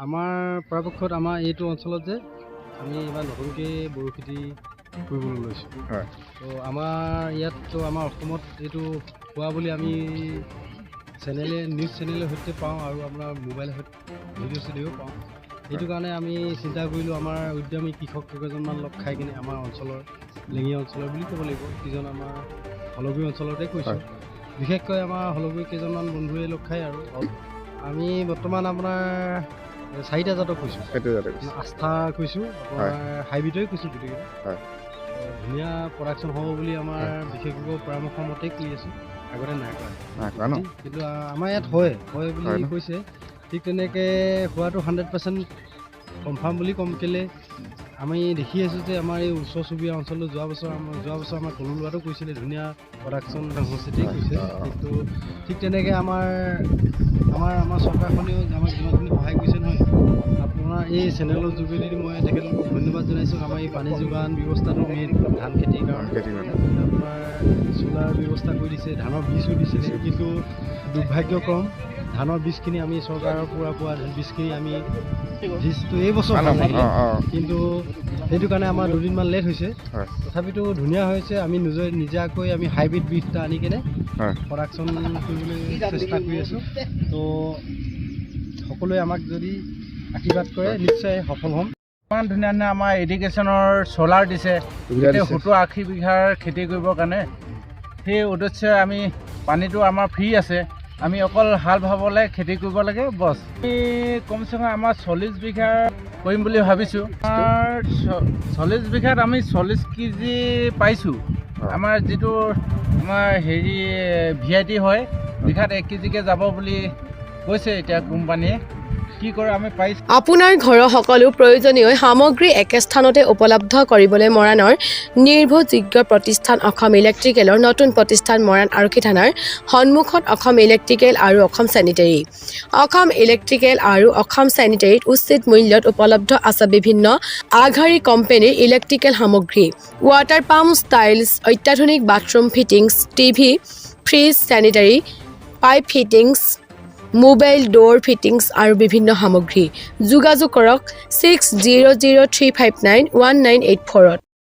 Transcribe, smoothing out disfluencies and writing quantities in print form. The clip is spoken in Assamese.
আমাৰ পৰাপক্ষত আমাৰ এইটো অঞ্চলত যে আমি এইবাৰ নতুনকৈ বড়ো খেতি কৰিবলৈ লৈছোঁ। হয়। তো আমাৰ ইয়াততো আমাৰ অসমত এইটো হোৱা বুলি আমি নিউজ চেনেলৰ সৈতে পাওঁ আৰু আপোনাৰ মোবাইলৰ সৈতে ভিডিঅ' চিডিঅ'ও পাওঁ। সেইটো কাৰণে আমি চিন্তা কৰিলোঁ আমাৰ উদ্যমী কৃষক কেইজনমান লগ খাই কিনে আমাৰ অঞ্চলৰ লেঙি অঞ্চলৰ বুলি ক'ব লাগিব, কিজন আমাৰ হলগুৰি অঞ্চলতে কৈছোঁ। বিশেষকৈ আমাৰ হলগুৰি কেইজনমান বন্ধুৱে লগ খাই আৰু আমি বৰ্তমান আপোনাৰ 4টা জাতক কৈছোঁ। আস্থা কৈছোঁ, আপোনাৰ হাইব্ৰিডেই কৈছোঁ গোটেইকেইটা। ধুনীয়া প্ৰডাকশ্যন হ'ব বুলি আমাৰ বিশেষজ্ঞৰ পৰামৰ্শ মতেই কৰি আছোঁ। আগতে নাই কৰা কিন্তু আমাৰ ইয়াত হয় বুলি কৈছে। ঠিক তেনেকৈ হোৱাটো 100% কনফাৰ্ম বুলি ক'ম। কেলৈ আমি দেখি আছোঁ যে আমাৰ এই ওচৰ চুবুৰীয়া অঞ্চলত যোৱা বছৰ আমাৰ কলো লোৱাটো কৈছিলে ধুনীয়া প্ৰডাকশ্যন হৈছেতেই কৈছে। কিন্তু ঠিক তেনেকৈ আমাৰ চৰকাৰখনেও আমাক যিমানখিনি সহায় কৰিছে নহয়, আপোনাৰ এই চেনেলৰ যোগেদি মই তেখেতলোকক ধন্যবাদ জনাইছোঁ। আমাৰ এই পানী যোগান ব্যৱস্থাটো মেইন ধান খেতিৰ কাৰণে আপোনাৰ চ'লাৰ ব্যৱস্থা কৰি দিছে, ধানৰ বীজো দিছিলে। কিন্তু দুৰ্ভাগ্যক্ৰম ধানৰ বীজখিনি আমি চৰকাৰৰ পৰা পোৱা বীজখিনি আমি বীজটো এই বছৰ কিন্তু সেইটো কাৰণে আমাৰ দুদিনমান লেট হৈছে। তথাপিতো ধুনীয়া হৈছে। আমি নিজাকৈ আমি হাইব্ৰিড বীজ এটা আনি কেনে প্ৰডাকশ্যন কৰিবলৈ চেষ্টা কৰি আছোঁ। তো সকলোৱে আমাক যদি আশীৰ্বাদ কৰে নিশ্চয় সফল হ'ম। ইমান ধুনীয়া ধুনীয়া আমাৰ ইৰিগেশ্যনৰ চ'লাৰ দিছে 70-80 বিঘাৰ খেতি কৰিবৰ কাৰণে। সেই উদ্দেশ্যে আমি পানীটো আমাৰ ফ্ৰী আছে, আমি অকল হাল বাবলৈ খেতি কৰিব লাগে বছ। আমি কমচে কম আমাৰ 40 বিঘা কৰিম বুলি ভাবিছোঁ। আমাৰ 40 বিঘাত আমি 40 কেজি পাইছোঁ। আমাৰ যিটো আমাৰ VIT হয় বিঘাত 1 কেজিকৈ যাব বুলি কৈছে এতিয়া কোম্পানীয়ে। কি কৰে আমি পাইছোঁ। আপোনাৰ ঘৰৰ সকলো প্ৰয়োজনীয় সামগ্ৰী একে স্থানতে উপলব্ধ কৰিবলৈ মৰাণৰ নিৰ্ভৰযোগ্য প্ৰতিষ্ঠান অসম ইলেক্ট্ৰিকেলৰ নতুন প্ৰতিষ্ঠান মৰাণ আৰক্ষী থানাৰ সন্মুখত অসম ইলেক্ট্ৰিকেল আৰু অসম চেনিটেৰী। অসম ইলেক্ট্ৰিকেল আৰু অসম চেনিটেৰীত উচিত মূল্যত উপলব্ধ আছে বিভিন্ন আগশাৰী কোম্পানীৰ ইলেক্ট্ৰিকেল সামগ্ৰী, ৱাটাৰ পাম্প, টাইলছ, অত্যাধুনিক bathroom fittings, TV, fridge, sanitary pipe fittings, mobile ডোৰ fittings আৰু বিভিন্ন সামগ্ৰী। যোগাযোগ কৰক 6003591984।